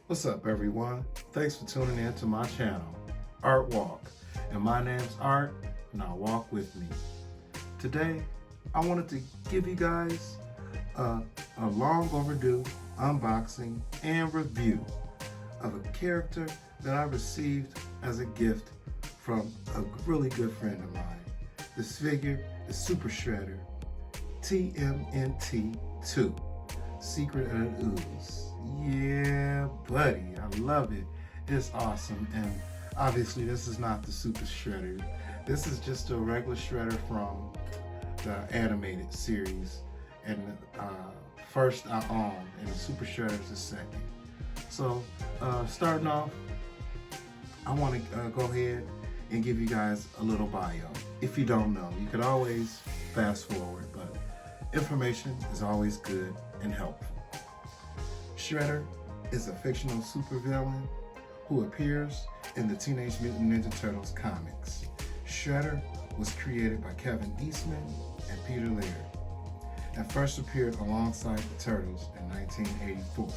What's up, everyone? Thanks for tuning in to my channel, Art Walk. And my name's Art, and I'll walk with me. Today, I wanted to give you guys a long overdue unboxing and review of a character that I received as a gift from a really good friend of mine. This figure is Super Shredder TMNT2, Secret of the Ooze. Yeah, buddy, I love it. It's awesome. And obviously this is not the Super Shredder. This is just a regular Shredder from the animated series. And first I own, and the Super Shredder is the second. So starting off, I want to go ahead and give you guys a little bio. If you don't know, you could always fast forward, but information is always good and helpful. Shredder is a fictional supervillain who appears in the Teenage Mutant Ninja Turtles comics. Shredder was created by Kevin Eastman and Peter Laird and first appeared alongside the Turtles in 1984.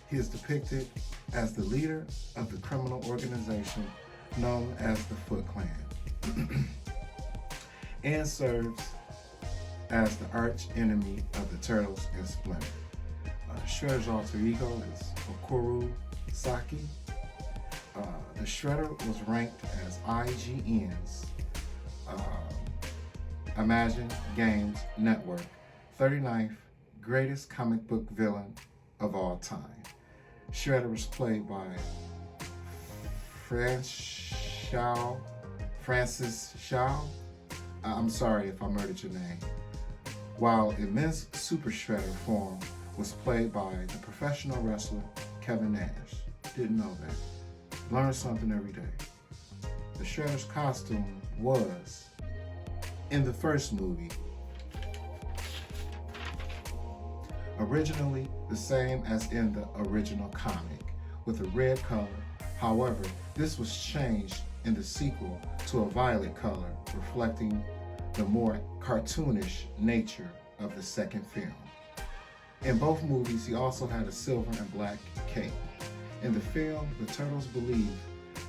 He is depicted as the leader of the criminal organization known as the Foot Clan and serves as the arch enemy of the Turtles and Splinter. Shredder's alter ego is Okuru Saki. The Shredder was ranked as IGN's Imagine Games Network 39th greatest comic book villain of all time. Shredder was played by Francis Shaw. I'm sorry if I murdered your name. While immense Super Shredder form was played by the professional wrestler Kevin Nash. Didn't know that. Learn something every day. The Shredder's costume was, in the first movie, originally the same as in the original comic, with a red color. However, this was changed in the sequel to a violet color, reflecting the more cartoonish nature of the second film. In both movies, he also had a silver and black cape. In the film, the Turtles believed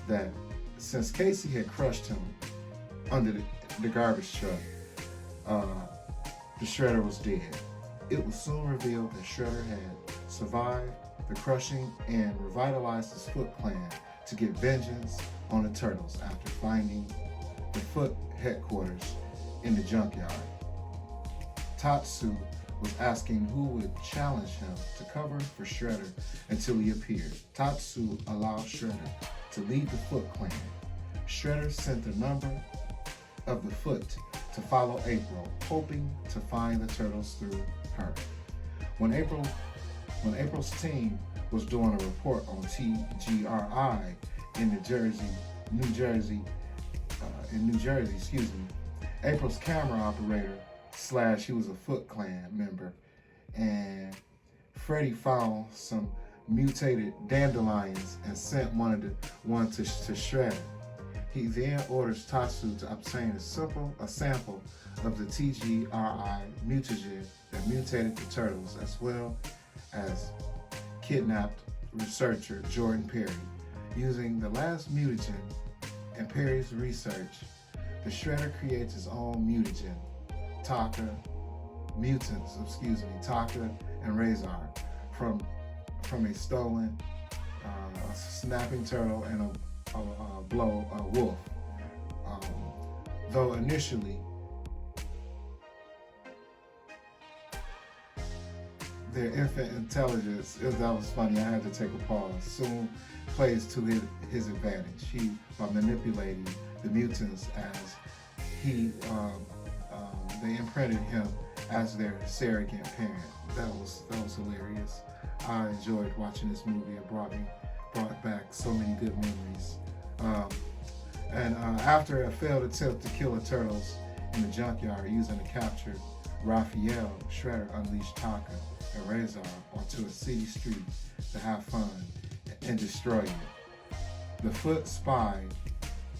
that since Casey had crushed him under the garbage truck, the Shredder was dead. It was soon revealed that Shredder had survived the crushing and revitalized his Foot Clan to get vengeance on the Turtles after finding the Foot headquarters in the junkyard. Tatsu was asking who would challenge him to cover for Shredder until he appeared. Tatsu allowed Shredder to lead the Foot Clan. Shredder sent the number of the Foot to follow April, hoping to find the Turtles through her. When April's team was doing a report on TGRI in New Jersey, April's camera operator / he was a Foot Clan member, and Freddy found some mutated dandelions and sent one to Shredder. He then orders Tatsu to obtain a sample of the TGRI mutagen that mutated the Turtles, as well as kidnapped researcher Jordan Perry. Using the last mutagen and Perry's research, the Shredder creates his own mutagen, Taka and Razor, from a stolen snapping turtle and a wolf. Though initially their infant intelligence, that was funny, I had to take a pause, soon plays to his advantage. By manipulating the mutants as they imprinted him as their surrogate parent. That was hilarious. I enjoyed watching this movie. It brought back so many good memories. After a failed attempt to kill the Turtles in the junkyard using a captured Raphael, Shredder unleashed Taka and Razor onto a city street to have fun and destroy it. The Foot spy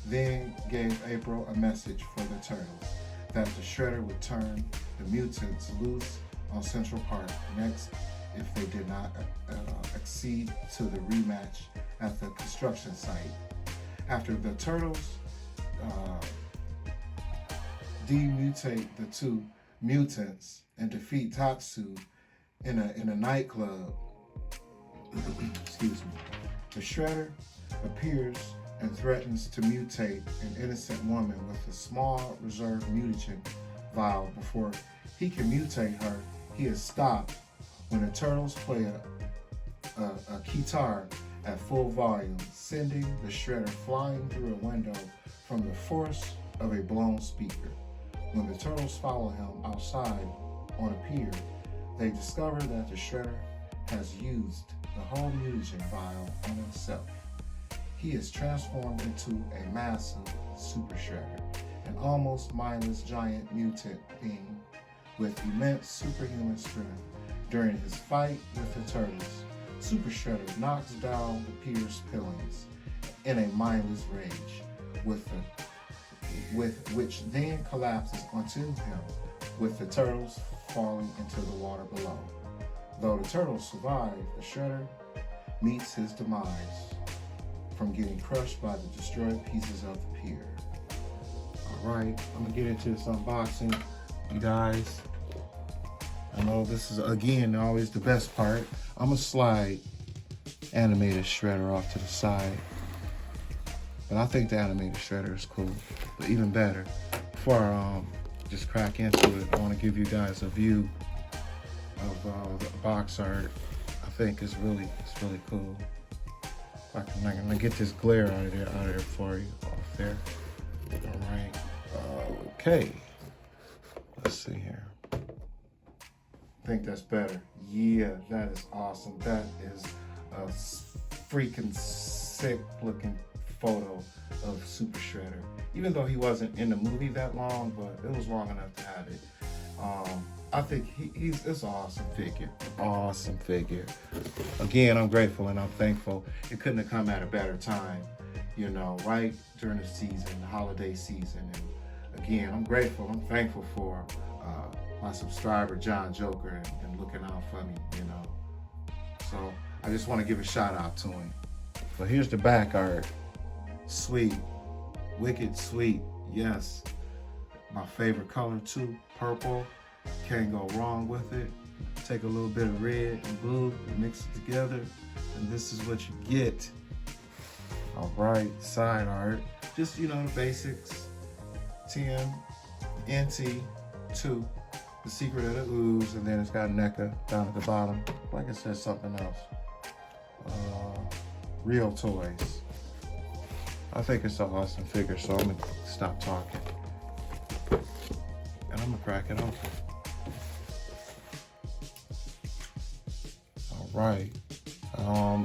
then gave April a message for the Turtles that the Shredder would turn the mutants loose on Central Park next if they did not accede to the rematch at the construction site. After the turtles demutate the two mutants and defeat Tatsu in a nightclub, excuse me, the Shredder appears and threatens to mutate an innocent woman with a small reserve mutagen vial. Before he can mutate her, he is stopped when the turtles play a guitar at full volume, sending the Shredder flying through a window from the force of a blown speaker. When the turtles follow him outside on a pier, they discover that the Shredder has used the whole mutagen vial on himself. He is transformed into a massive super Shredder, an almost mindless giant mutant being with immense superhuman strength. During his fight with the turtles, Super Shredder knocks down the pier's pillars in a mindless rage, with which then collapses onto him, with the turtles falling into the water below. Though the turtles survive, the Shredder meets his demise from getting crushed by the destroyed pieces of the pier. Alright, I'm gonna get into this unboxing, you guys. I know this is, again, always the best part. I'm gonna slide animated Shredder off to the side. But I think the animated Shredder is cool. But even better, before I just crack into it, I want to give you guys a view of the box art. I think it's really cool. I'm gonna get this glare out of there for you, off there. All right. Okay. Let's see here. I think that's better. Yeah, that is awesome. That is a freaking sick looking photo of Super Shredder. Even though he wasn't in the movie that long, but it was long enough to have it. I think it's an awesome figure. Awesome figure. Again, I'm grateful and I'm thankful. It couldn't have come at a better time, you know, right during the season, the holiday season. And again, I'm grateful. I'm thankful for my subscriber, John Joker, and looking out for me, you know. So I just want to give a shout out to him. But here's the back art. Sweet. Wicked sweet. Yes. My favorite color too, purple. Can't go wrong with it. Take a little bit of red and blue and mix it together, and this is what you get. All right, side art. Just, you know, the basics. 10, NT, 2, The Secret of the Ooze, and then it's got NECA down at the bottom. Like it says something else. Real Toys. I think it's an awesome figure, so I'm gonna stop talking. And I'm gonna crack it open. All right.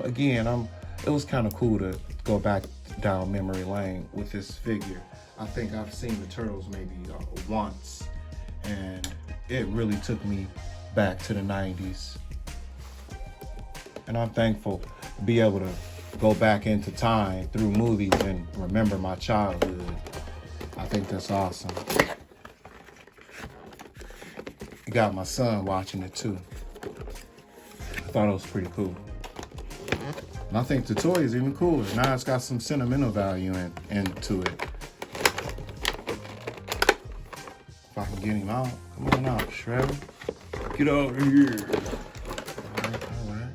Again, it was kind of cool to go back down memory lane with this figure. I think I've seen the Turtles maybe once, and it really took me back to the 90s. And I'm thankful to be able to go back into time through movies and remember my childhood. I think that's awesome. I got my son watching it too. I thought it was pretty cool. And I think the toy is even cooler. Now it's got some sentimental value into it. If I can get him out. Come on out, Shredder. Get over here. All right,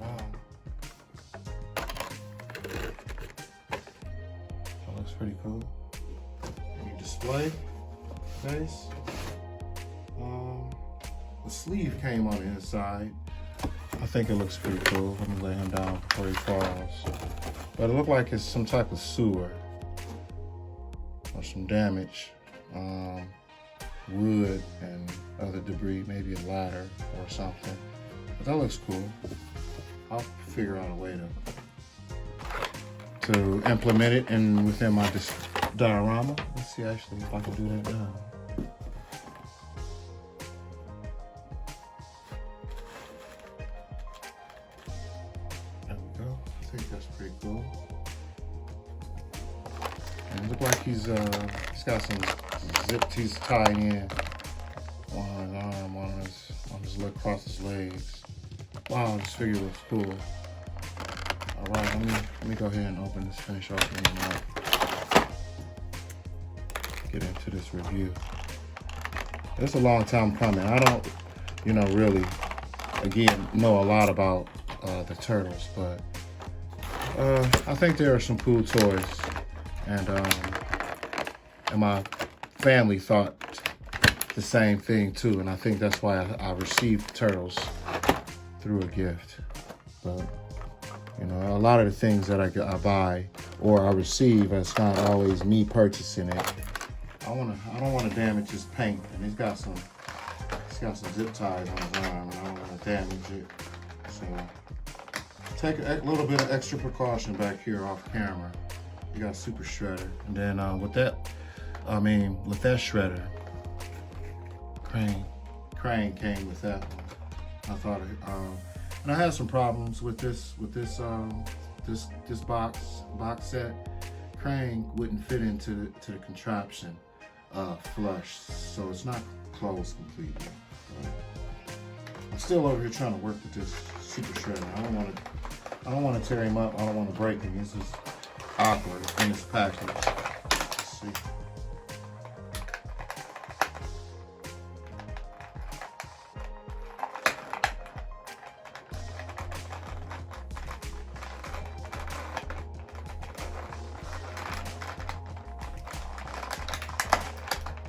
wow. That looks pretty cool. Any display case. The sleeve came on the inside. I think it looks pretty cool. Let me lay him down before he falls. But it looked like it's some type of sewer or some damage. Wood and other debris, maybe a ladder or something. But that looks cool. I'll figure out a way to implement it within my diorama. Let's see actually if I can do that now. That's pretty cool. And it looks like he's got some zip he's tying in. One on his arm, one on his leg, across his legs. Wow, this figure looks cool. All right, let me go ahead and open this, finish opening up. Get into this review. It's a long time coming. I don't, really, again, know a lot about the turtles, but I think there are some cool toys, and my family thought the same thing too, and I think that's why I received the turtles through a gift. But a lot of the things that I buy or I receive, it's not always me purchasing it. I don't want to damage his paint, and he's got some zip ties on his arm, and I don't want to damage it. So take a little bit of extra precaution back here off camera. You got Super Shredder, and then with that shredder, Crane came with that one. I thought and I had some problems with this box set. Crane wouldn't fit into the contraption flush, so it's not closed completely. I'm still over here trying to work with this Super Shredder. I don't want to tear him up. I don't want to break him. This is awkward in this package. Let's see.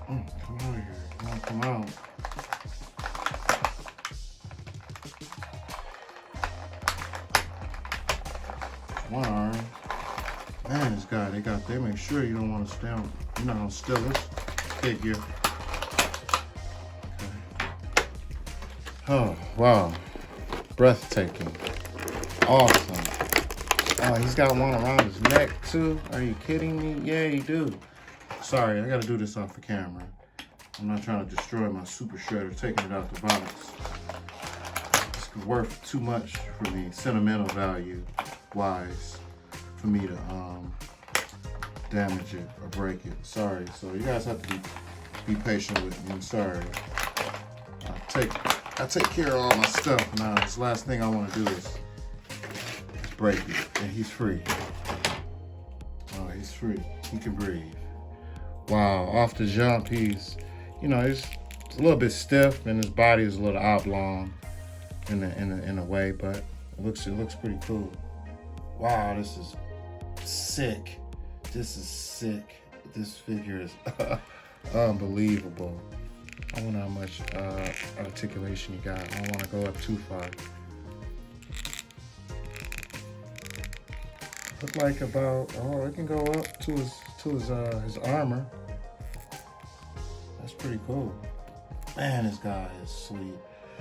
Come out of here. Come out. One arm. Man, this guy, they make sure you don't want to steal, steal this figure. Okay. Oh, wow. Breathtaking. Awesome. Oh, he's got one around his neck too. Are you kidding me? Yeah, you do. Sorry, I gotta do this off the camera. I'm not trying to destroy my Super Shredder, taking it out the box. It's worth too much for me, sentimental value wise, for me to damage it or break it. Sorry, so you guys have to be patient with me. I'm sorry. I take care of all my stuff now. This last thing I want to do is break it, and he's free. Oh, he's free. He can breathe. Wow, off the jump, he's a little bit stiff, and his body is a little oblong in a way, but it looks pretty cool. Wow, this is sick. This is sick. This figure is unbelievable. I wonder how much articulation you got. I don't want to go up too far. Look like about, it can go up to his armor. That's pretty cool. Man, this guy is sweet.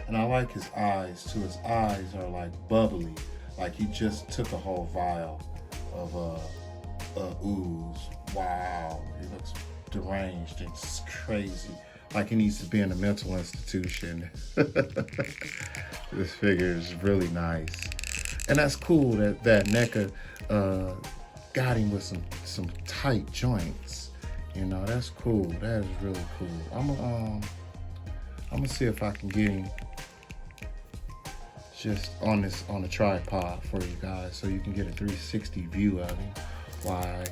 And I like his eyes too. His eyes are like bubbly. Like he just took a whole vial of ooze. Wow, he looks deranged. It's crazy. Like he needs to be in a mental institution. This figure is really nice. And that's cool that NECA got him with some tight joints. That's cool. That is really cool. I'm gonna see if I can get him just on the tripod for you guys, so you can get a 360 view of him. Why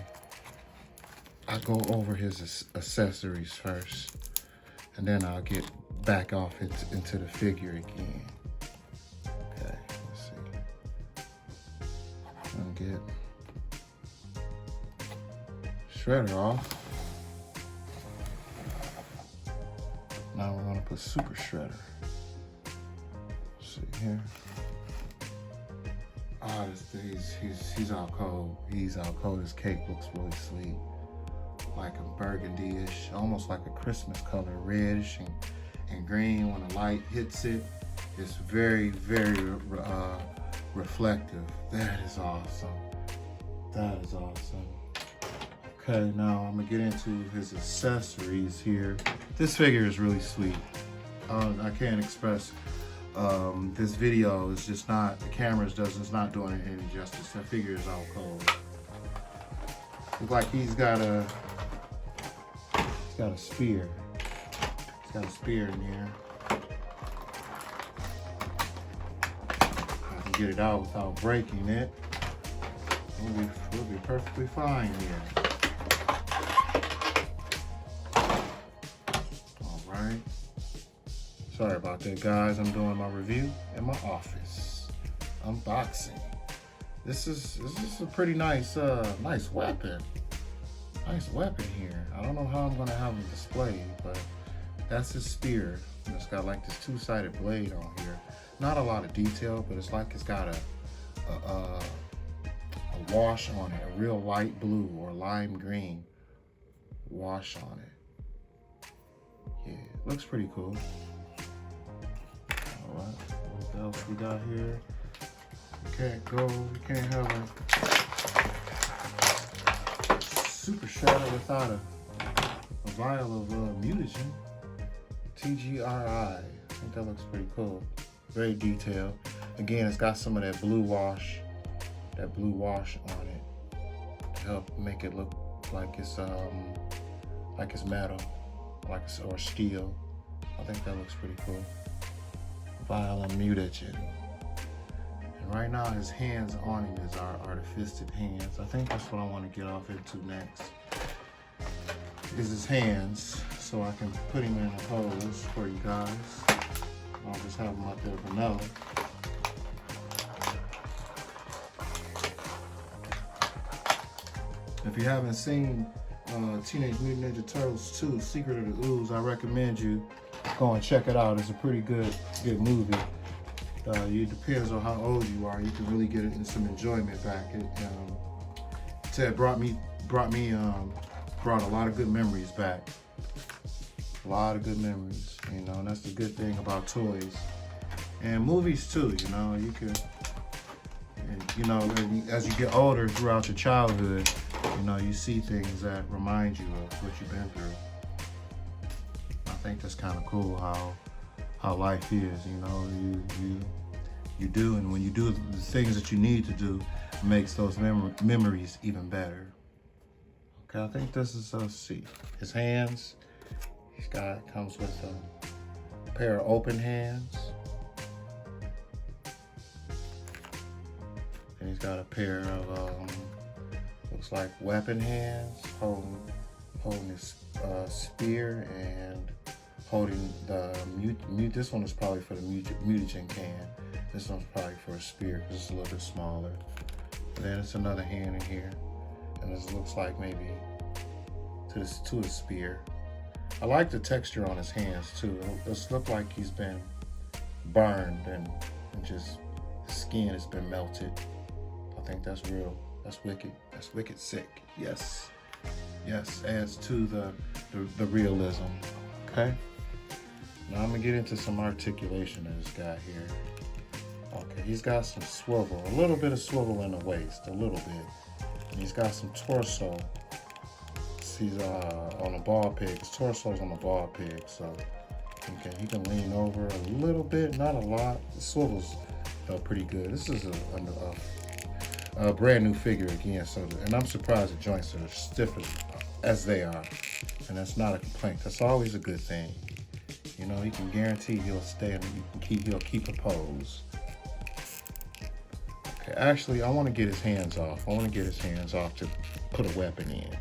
I go over his accessories first, and then I'll get back off into the figure again. Okay, let's see. And get Shredder off. Now we're gonna put Super Shredder. Let's see here. Ah, he's out cold. He's out cold. His cake looks really sweet. Like a burgundy-ish, almost like a Christmas color, reddish and green. When the light hits it, it's very, very reflective. That is awesome. That is awesome. Okay, now I'm gonna get into his accessories here. This figure is really sweet. I can't express. This video is just not, the cameras it's not doing it any justice. That figure is out cold. Looks like he's got a spear. He's got a spear in here. get it out without breaking it. We'll be perfectly fine here. All right. Sorry about that, guys. I'm doing my review in my office. Unboxing. This is a pretty nice nice weapon. Nice weapon here. I don't know how I'm gonna have him displayed, but that's his spear. And it's got like this two-sided blade on here. Not a lot of detail, but it's like it's got a wash on it, a real light blue or lime green wash on it. Yeah, it looks pretty cool. All right, what else we got here? We can't have a super shadow without a vial of mutagen. TGRI. I think that looks pretty cool. Very detailed. Again, it's got some of that blue wash on it to help make it look like it's metal, or steel. I think that looks pretty cool. Vial of mutagen. And right now his hands on him is our artificial hands. I think that's what I want to get off into next. Is his hands, so I can put him in a pose for you guys. I'll just have him out there vanilla. If you haven't seen Teenage Mutant Ninja Turtles 2, Secret of the Ooze, I recommend you go and check it out. It's a pretty good movie. It depends on how old you are. You can really get some enjoyment back. Ted brought a lot of good memories back. A lot of good memories, you know, and that's the good thing about toys. And movies too, you know, you can, you know, as you get older throughout your childhood, you know, you see things that remind you of what you've been through. I think that's kind of cool how life is, you know, you do, and when you do the things that you need to do, it makes those memories even better. Okay, I think this is, let's see, his hands. Comes with a pair of open hands. And he's got a pair of, looks like weapon hands, holding his spear and holding the this one is probably for the mutagen can. This one's probably for a spear because it's a little bit smaller. And then it's another hand in here. And this looks like maybe to the spear. I like the texture on his hands too. It looks like he's been burned and just his skin has been melted. I think that's real. That's wicked. That's wicked sick. Yes. Yes, adds to the realism. Okay. Now I'm gonna get into some articulation of this guy here. Okay, he's got some swivel, a little bit of swivel in the waist, a little bit. And he's got some torso. He's on a ball peg. His torso's on a ball peg, so he can lean over a little bit, not a lot. The swivel's pretty good. This is a brand new figure again, and I'm surprised the joints are stiff as they are, and that's not a complaint. That's always a good thing. You know, you can guarantee he'll stay and he'll keep a pose. Okay, actually, I want to get his hands off. I want to get his hands off to put a weapon in.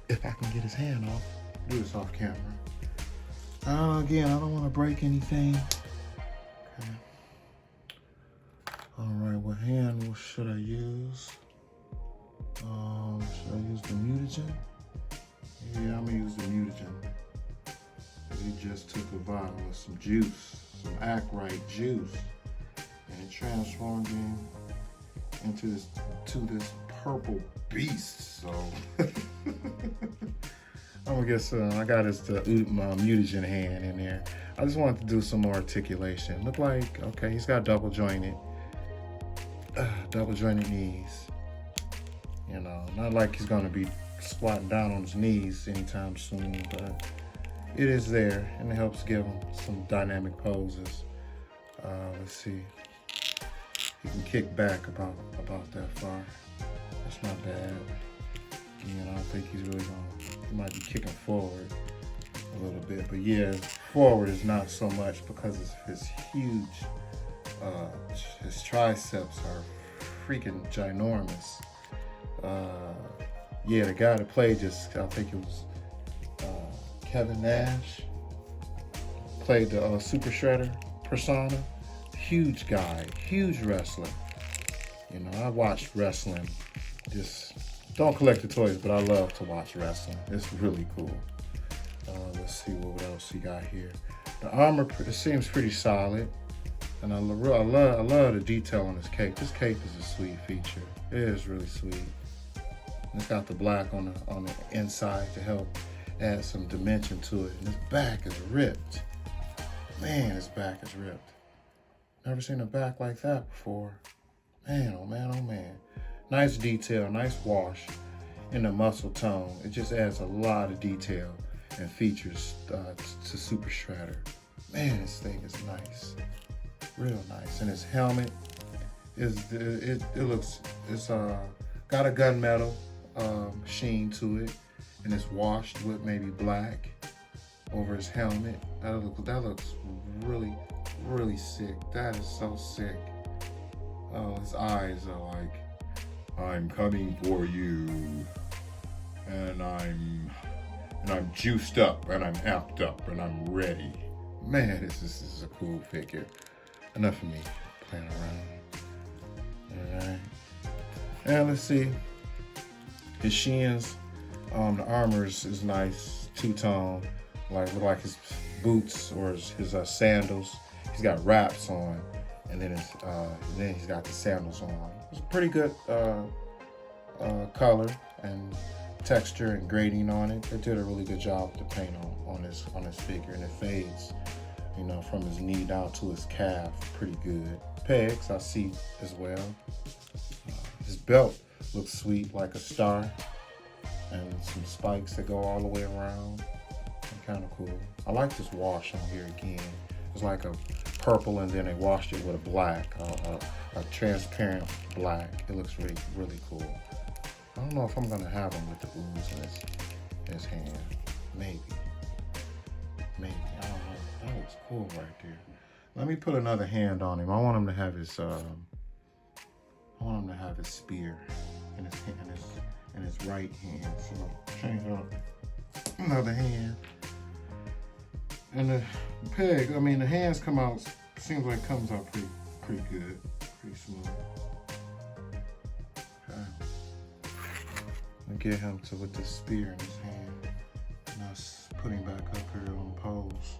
If I can get his hand off, do this off camera. Again, I don't want to break anything. Okay. All right, what hand should I use? Should I use the mutagen? Yeah, I'm gonna use the mutagen. He just took a bottle of some juice, some Acrite juice, and it transformed him into this purple beast. So I'm gonna get some. I got my mutagen hand in there. I just wanted to do some more articulation. Look like, okay, he's got double jointed knees. You know, not like he's gonna be squatting down on his knees anytime soon, but it is there, and it helps give him some dynamic poses. Let's see. He can kick back about that far. That's not bad. You know, I don't think he's really he might be kicking forward. a little bit. But yeah, forward is not so much because of his huge, his triceps are freaking ginormous. Yeah, the guy that played just, I think it was Kevin Nash, played the Super Shredder persona. Huge guy, huge wrestler. You know, I watched wrestling. Just don't collect the toys, but I love to watch wrestling. It's really cool. Let's see what else he got here. The armor, it seems pretty solid, and I love the detail on this cape. This cape is a sweet feature. It is really sweet. And it's got the black on the inside to help add some dimension to it. And his back is ripped. Man, his back is ripped. Never seen a back like that before. Man, oh man, oh man. Nice detail, nice wash in the muscle tone. It just adds a lot of detail and features to Super Shredder. Man, this thing is nice. Real nice. And his helmet is it's got a gunmetal sheen to it, and it's washed with maybe black over his helmet. That looks really, really sick. That is so sick. Oh, his eyes are like, I'm coming for you, and I'm juiced up, and I'm amped up, and I'm ready. Man, this is a cool figure. Enough of me playing around. All right, and let's see. His shins, the armor is nice, two-tone, look like his boots or his sandals. He's got wraps on, and then he's got the sandals on. It's a pretty good color and texture and grading on it. They did a really good job with the paint on this figure, and it fades, you know, from his knee down to his calf pretty good. Pegs I see as well. His belt looks sweet, like a star, and some spikes that go all the way around. Kind of cool. I like this wash on here again. It's like a purple, and then they washed it with a black, a transparent black. It looks really, really cool. I don't know if I'm gonna have him with the ooze in his hand. Maybe. I don't know. That looks cool right there. Let me put another hand on him. I want him to have his spear in his right hand. So I'll change up another hand. And the peg, the hands come out, seems like comes out pretty good, pretty smooth. Okay. I'll get him with this spear in his hand. And I'll put him back up here on pose.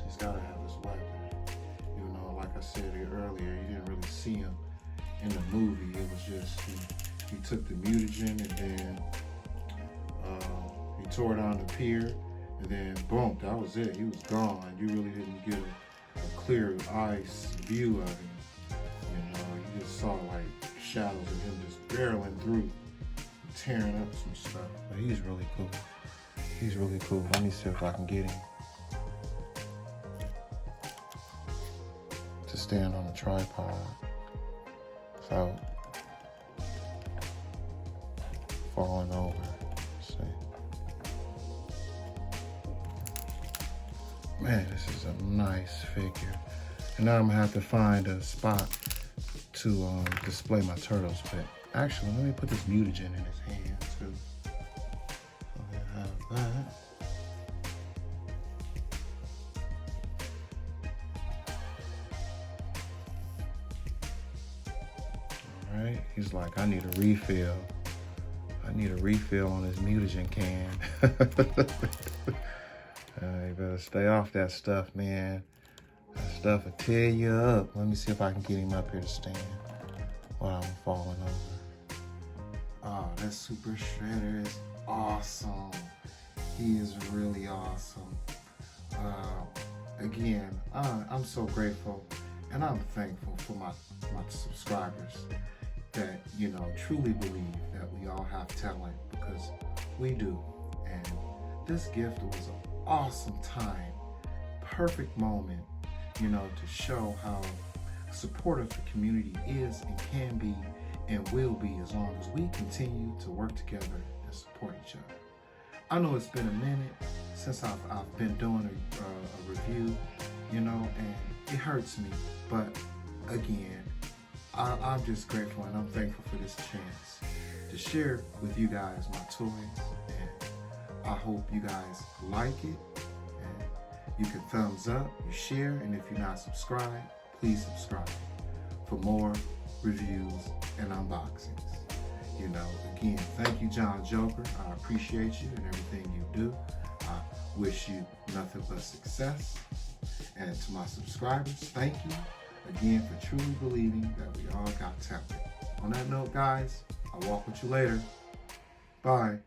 He's gotta have his weapon. Even though, like I said earlier, you didn't really see him in the movie. It was just, he took the mutagen, and then he tore down the pier. And then boom, that was it. He was gone. You really didn't get a clear eyes view of him. You know, you just saw like shadows of him just barreling through, tearing up some stuff. But he's really cool. He's really cool. Let me see if I can get him to stand on a tripod. So falling over. Let's see. Man, this is a nice figure. And now I'm gonna have to find a spot to display my turtles. But actually, let me put this mutagen in his hand too. So I have that. All right, he's like, I need a refill. I need a refill on this mutagen can. You better stay off that stuff, man. That stuff will tear you up. Let me see if I can get him up here to stand while I'm falling over. Oh, that Super Shredder is awesome. He is really awesome. Again, I'm so grateful, and I'm thankful for my subscribers that, you know, truly believe that we all have talent, because we do. And this gift was an awesome time, perfect moment, you know, to show how supportive the community is and can be and will be as long as we continue to work together and support each other. I know it's been a minute since I've been doing a review, you know, and it hurts me. But again, I'm just grateful and I'm thankful for this chance to share with you guys my toys. And I hope you guys like it. And you can thumbs up, you share, and if you're not subscribed, please subscribe for more reviews and unboxings. You know, again, thank you, John Joker. I appreciate you and everything you do. I wish you nothing but success. And to my subscribers, thank you again for truly believing that we all got talent. On that note, guys, I'll walk with you later. Bye.